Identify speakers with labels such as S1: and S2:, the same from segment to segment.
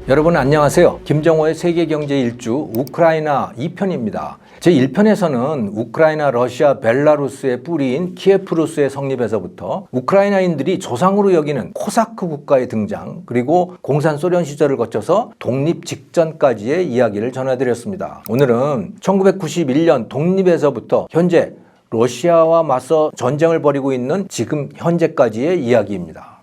S1: 여러분 안녕하세요. 김정호의 세계경제 일주 우크라이나 2편입니다. 제1편에서는 우크라이나, 러시아, 벨라루스의 뿌리인 키예프루스의 성립에서부터 우크라이나인들이 조상으로 여기는 코사크 국가의 등장, 그리고 공산 소련 시절을 거쳐서 독립 직전까지의 이야기를 전해드렸습니다. 오늘은 1991년 독립에서부터 현재 러시아와 맞서 전쟁을 벌이고 있는 지금 현재까지의 이야기입니다.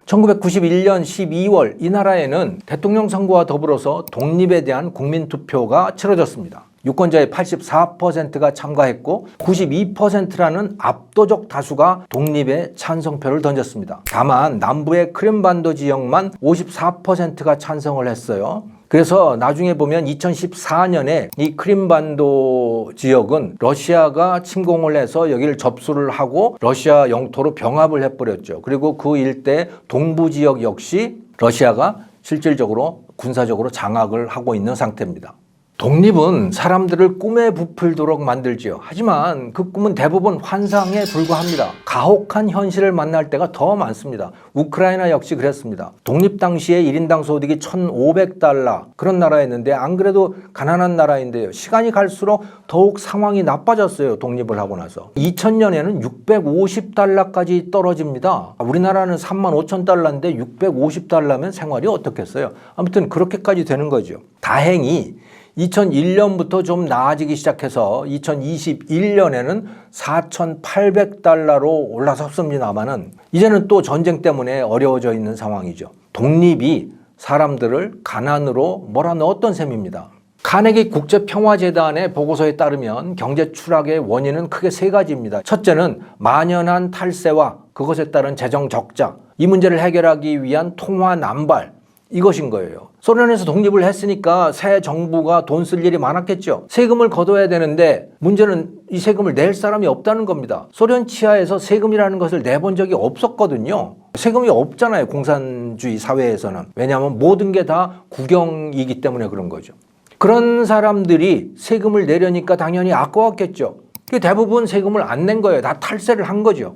S1: 1991년 12월 이 나라에는 대통령 선거와 더불어서 독립에 대한 국민투표가 치러졌습니다. 유권자의 84%가 참가했고 92%라는 압도적 다수가 독립에 찬성표를 던졌습니다. 다만 남부의 크림반도 지역만 54%가 찬성을 했어요. 그래서 나중에 보면 2014년에 이 크림반도 지역은 러시아가 침공을 해서 여기를 접수를 하고 러시아 영토로 병합을 해버렸죠. 그리고 그 일대 동부 지역 역시 러시아가 실질적으로 군사적으로 장악을 하고 있는 상태입니다. 독립은 사람들을 꿈에 부풀도록 만들지요. 하지만 그 꿈은 대부분 환상에 불과합니다. 가혹한 현실을 만날 때가 더 많습니다. 우크라이나 역시 그랬습니다. 독립 당시에 1인당 소득이 $1,500 그런 나라였는데 안 그래도 가난한 나라인데요. 시간이 갈수록 더욱 상황이 나빠졌어요. 독립을 하고 나서. 2000년에는 $650까지 떨어집니다. 우리나라는 $35,000인데 $650면 생활이 어떻겠어요? 아무튼 그렇게까지 되는 거죠. 다행히 2001년부터 좀 나아지기 시작해서 2021년에는 $4,800로 올라섰습니다만은 이제는 또 전쟁 때문에 어려워져 있는 상황이죠. 독립이 사람들을 가난으로 몰아넣었던 셈입니다. 카네기 국제평화재단의 보고서에 따르면 경제 추락의 원인은 크게 세 가지입니다. 첫째는 만연한 탈세와 그것에 따른 재정 적자, 이 문제를 해결하기 위한 통화 남발, 이것인 거예요. 소련에서 독립을 했으니까 새 정부가 돈 쓸 일이 많았겠죠. 세금을 걷어야 되는데 문제는 이 세금을 낼 사람이 없다는 겁니다. 소련 치하에서 세금이라는 것을 내본 적이 없었거든요. 세금이 없잖아요. 공산주의 사회에서는. 왜냐하면 모든 게 다 국영이기 때문에 그런 거죠. 그런 사람들이 세금을 내려니까 당연히 아까웠겠죠. 대부분 세금을 안 낸 거예요. 다 탈세를 한 거죠.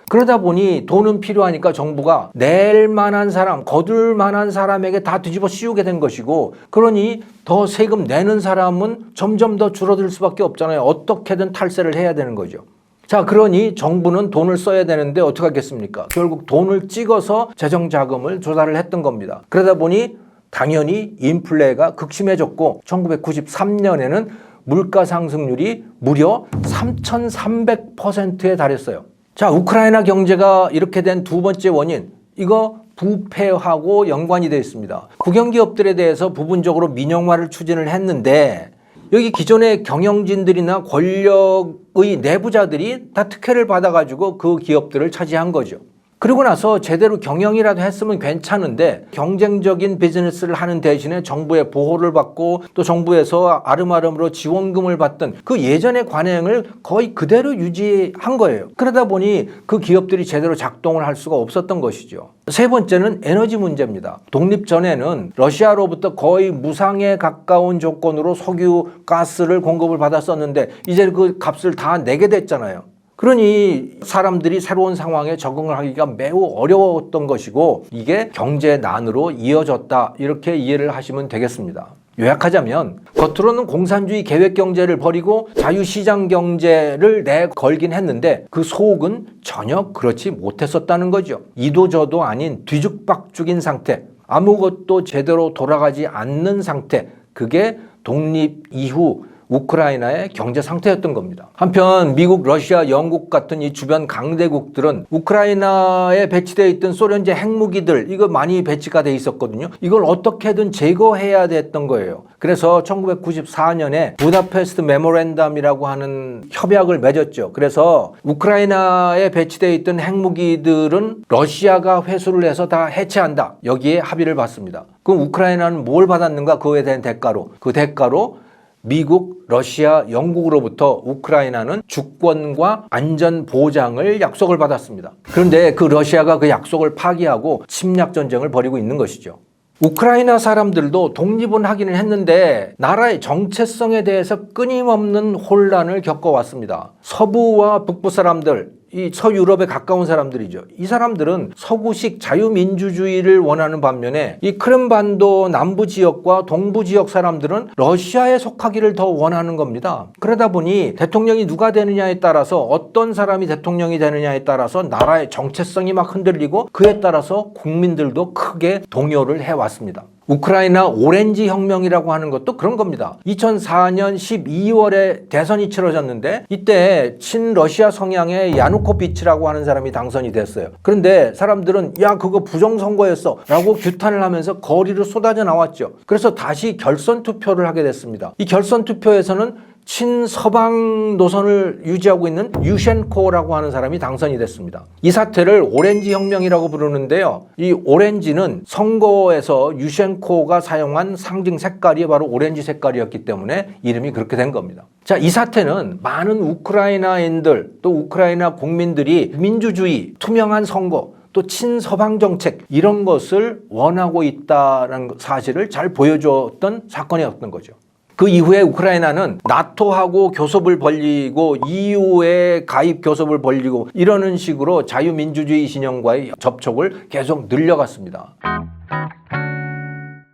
S1: 그러다 보니 돈은 필요하니까 정부가 낼 만한 사람, 거둘 만한 사람에게 다 뒤집어 씌우게 된 것이고, 그러니 더 세금 내는 사람은 점점 더 줄어들 수밖에 없잖아요. 어떻게든 탈세를 해야 되는 거죠. 자, 그러니 정부는 돈을 써야 되는데 어떻게 하겠습니까? 결국 돈을 찍어서 재정 자금을 조달을 했던 겁니다. 그러다 보니 당연히 인플레가 극심해졌고 1993년에는 물가 상승률이 무려 3,300%에 달했어요. 자, 우크라이나 경제가 이렇게 된 두 번째 원인, 이거 부패하고 연관이 되어 있습니다. 국영기업들에 대해서 부분적으로 민영화를 추진을 했는데 여기 기존의 경영진들이나 권력의 내부자들이 다 특혜를 받아가지고 그 기업들을 차지한 거죠. 그러고 나서 제대로 경영이라도 했으면 괜찮은데 경쟁적인 비즈니스를 하는 대신에 정부의 보호를 받고 또 정부에서 아름아름으로 지원금을 받던 그 예전의 관행을 거의 그대로 유지한 거예요. 그러다 보니 그 기업들이 제대로 작동을 할 수가 없었던 것이죠. 세 번째는 에너지 문제입니다. 독립 전에는 러시아로부터 거의 무상에 가까운 조건으로 석유, 가스를 공급을 받았었는데 이제 그 값을 다 내게 됐잖아요. 그러니 사람들이 새로운 상황에 적응을 하기가 매우 어려웠던 것이고 이게 경제난으로 이어졌다, 이렇게 이해를 하시면 되겠습니다. 요약하자면 겉으로는 공산주의 계획경제를 벌이고 자유시장 경제를 내걸긴 했는데 그 속은 전혀 그렇지 못했었다는 거죠. 이도저도 아닌 뒤죽박죽인 상태, 아무것도 제대로 돌아가지 않는 상태, 그게 독립 이후 우크라이나의 경제 상태였던 겁니다. 한편 미국, 러시아, 영국 같은 이 주변 강대국들은 우크라이나에 배치되어 있던 소련제 핵무기들, 이거 많이 배치가 돼 있었거든요. 이걸 어떻게든 제거해야 됐던 거예요. 그래서 1994년에 부다페스트 메모랜덤이라고 하는 협약을 맺었죠. 그래서 우크라이나에 배치되어 있던 핵무기들은 러시아가 회수를 해서 다 해체한다, 여기에 합의를 받습니다. 그럼 우크라이나는 뭘 받았는가? 그에 대한 대가로, 그 대가로 미국, 러시아, 영국으로부터 우크라이나는 주권과 안전 보장을 약속을 받았습니다. 그런데 그 러시아가 그 약속을 파기하고 침략 전쟁을 벌이고 있는 것이죠. 우크라이나 사람들도 독립은 하기는 했는데 나라의 정체성에 대해서 끊임없는 혼란을 겪어왔습니다. 서부와 북부 사람들, 이 서유럽에 가까운 사람들이죠. 이 사람들은 서구식 자유민주주의를 원하는 반면에 이 크림반도 남부 지역과 동부 지역 사람들은 러시아에 속하기를 더 원하는 겁니다. 그러다 보니 대통령이 누가 되느냐에 따라서 어떤 사람이 대통령이 되느냐에 따라서 나라의 정체성이 막 흔들리고 그에 따라서 국민들도 크게 동요를 해왔습니다. 우크라이나 오렌지 혁명이라고 하는 것도 그런 겁니다. 2004년 12월에 대선이 치러졌는데 이때 친러시아 성향의 야누코비치라고 하는 사람이 당선이 됐어요. 그런데 사람들은 야 그거 부정선거였어 라고 규탄을 하면서 거리로 쏟아져 나왔죠. 그래서 다시 결선 투표를 하게 됐습니다. 이 결선 투표에서는 친서방 노선을 유지하고 있는 유셴코라고 하는 사람이 당선이 됐습니다. 이 사태를 오렌지 혁명이라고 부르는데요. 이 오렌지는 선거에서 유셴코가 사용한 상징 색깔이 바로 오렌지 색깔이었기 때문에 이름이 그렇게 된 겁니다. 자, 이 사태는 많은 우크라이나인들 또 우크라이나 국민들이 민주주의, 투명한 선거 또 친서방 정책 이런 것을 원하고 있다는 사실을 잘 보여줬던 사건이었던 거죠. 그 이후에 우크라이나는 나토하고 교섭을 벌리고 EU에 가입 교섭을 벌리고 이러는 식으로 자유민주주의 진영과의 접촉을 계속 늘려갔습니다.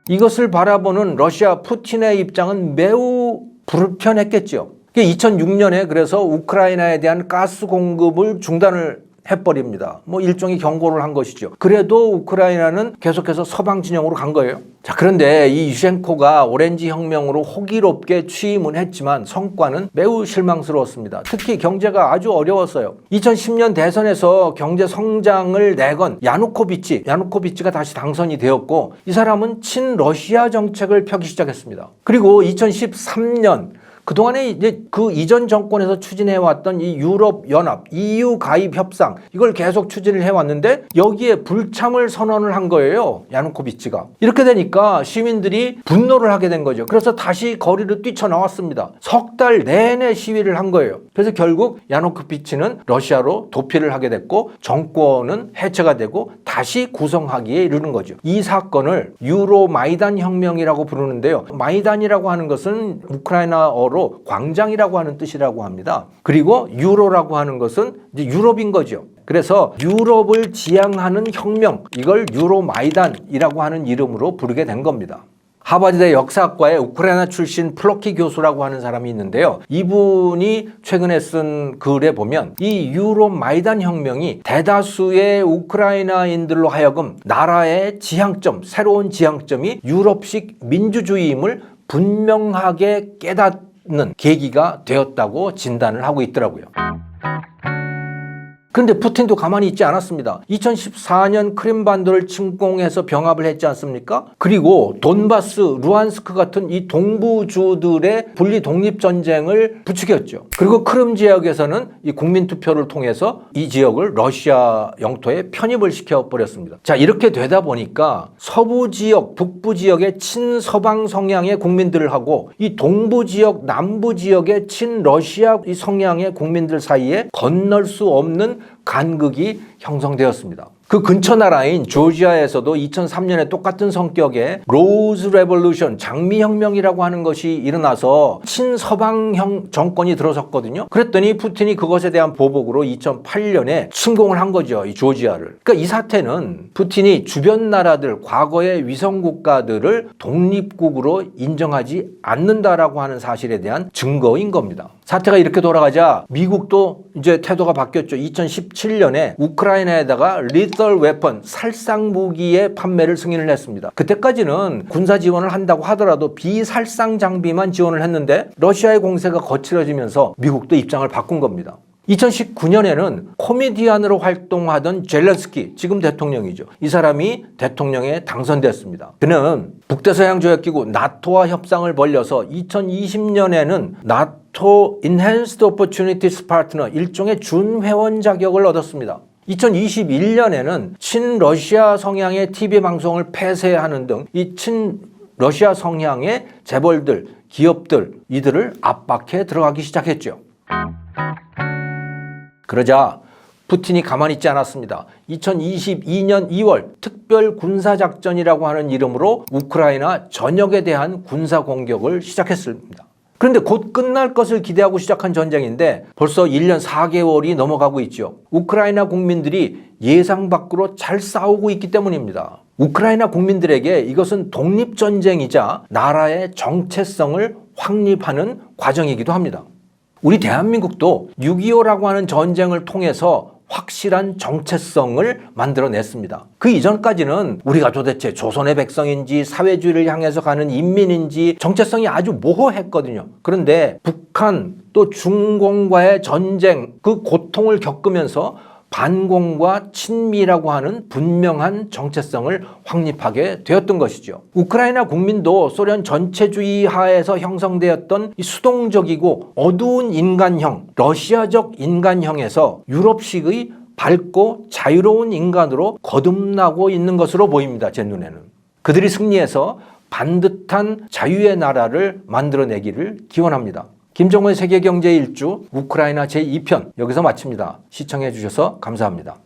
S1: 이것을 바라보는 러시아 푸틴의 입장은 매우 불편했겠죠. 2006년에 그래서 우크라이나에 대한 가스 공급을 중단을 해버립니다. 일종의 경고를 한 것이죠. 그래도 우크라이나는 계속해서 서방 진영으로 간 거예요. 자, 그런데 이 유셴코가 오렌지 혁명으로 호기롭게 취임은 했지만 성과는 매우 실망스러웠습니다. 특히 경제가 아주 어려웠어요. 2010년 대선에서 경제 성장을 내건 야누코비치가 다시 당선이 되었고 이 사람은 친러시아 정책을 펴기 시작했습니다. 그리고 2013년 그동안에 이제 그 이전 정권에서 추진해왔던 이 유럽연합, EU 가입 협상, 이걸 계속 추진을 해왔는데 여기에 불참을 선언을 한 거예요. 야누코비치가. 이렇게 되니까 시민들이 분노를 하게 된 거죠. 그래서 다시 거리로 뛰쳐나왔습니다. 석 달 내내 시위를 한 거예요. 그래서 결국 야누코비치는 러시아로 도피를 하게 됐고 정권은 해체가 되고 다시 구성하기에 이르는 거죠. 이 사건을 유로마이단 혁명이라고 부르는데요. 마이단이라고 하는 것은 우크라이나어로 광장이라고 하는 뜻이라고 합니다. 그리고 유로라고 하는 것은 이제 유럽인 거죠. 그래서 유럽을 지향하는 혁명, 이걸 유로마이단이라고 하는 이름으로 부르게 된 겁니다. 하버드대 역사학과의 우크라이나 출신 플로키 교수라고 하는 사람이 있는데요. 이분이 최근에 쓴 글에 보면 이 유로마이단 혁명이 대다수의 우크라이나인들로 하여금 나라의 지향점, 새로운 지향점이 유럽식 민주주의임을 분명하게 깨닫는 계기가 되었다고 진단을 하고 있더라고요. 그런데 푸틴도 가만히 있지 않았습니다. 2014년 크림반도를 침공해서 병합을 했지 않습니까? 그리고 돈바스, 루안스크 같은 이 동부주들의 분리 독립전쟁을 부추겼죠. 그리고 크림 지역에서는 이 국민투표를 통해서 이 지역을 러시아 영토에 편입을 시켜버렸습니다. 자, 이렇게 되다 보니까 서부 지역, 북부 지역의 친서방 성향의 국민들을 하고 이 동부 지역, 남부 지역의 친러시아 성향의 국민들 사이에 건널 수 없는 간극이 형성되었습니다. 그 근처 나라인 조지아에서도 2003년에 똑같은 성격의 로즈 레볼루션, 장미혁명이라고 하는 것이 일어나서 친서방형 정권이 들어섰거든요. 그랬더니 푸틴이 그것에 대한 보복으로 2008년에 침공을 한 거죠. 이 조지아를. 그러니까 이 사태는 푸틴이 주변 나라들, 과거의 위성국가들을 독립국으로 인정하지 않는다라고 하는 사실에 대한 증거인 겁니다. 사태가 이렇게 돌아가자 미국도 이제 태도가 바뀌었죠. 2017년에 우크라이나에다가 리털 웨펀, 살상 무기의 판매를 승인을 했습니다. 그때까지는 군사 지원을 한다고 하더라도 비살상 장비만 지원을 했는데 러시아의 공세가 거칠어지면서 미국도 입장을 바꾼 겁니다. 2019년에는 코미디언으로 활동하던 젤렌스키, 지금 대통령이죠. 이 사람이 대통령에 당선됐습니다. 그는 북대서양조약기구 나토와 협상을 벌려서 2020년에는 나토 Enhanced Opportunities Partner, 일종의 준회원 자격을 얻었습니다. 2021년에는 친러시아 성향의 TV 방송을 폐쇄하는 등 이 친러시아 성향의 재벌들, 기업들, 이들을 압박해 들어가기 시작했죠. 그러자 푸틴이 가만히 있지 않았습니다. 2022년 2월 특별 군사작전이라고 하는 이름으로 우크라이나 전역에 대한 군사 공격을 시작했습니다. 그런데 곧 끝날 것을 기대하고 시작한 전쟁인데 벌써 1년 4개월이 넘어가고 있죠. 우크라이나 국민들이 예상 밖으로 잘 싸우고 있기 때문입니다. 우크라이나 국민들에게 이것은 독립전쟁이자 나라의 정체성을 확립하는 과정이기도 합니다. 우리 대한민국도 6.25라고 하는 전쟁을 통해서 확실한 정체성을 만들어냈습니다. 그 이전까지는 우리가 도대체 조선의 백성인지 사회주의를 향해서 가는 인민인지 정체성이 아주 모호했거든요. 그런데 북한 또 중공과의 전쟁, 그 고통을 겪으면서 반공과 친미라고 하는 분명한 정체성을 확립하게 되었던 것이죠. 우크라이나 국민도 소련 전체주의 하에서 형성되었던 이 수동적이고 어두운 인간형, 러시아적 인간형에서 유럽식의 밝고 자유로운 인간으로 거듭나고 있는 것으로 보입니다. 제 눈에는. 그들이 승리해서 반듯한 자유의 나라를 만들어내기를 기원합니다. 김정은의 세계경제 일주 우크라이나 제2편 여기서 마칩니다. 시청해 주셔서 감사합니다.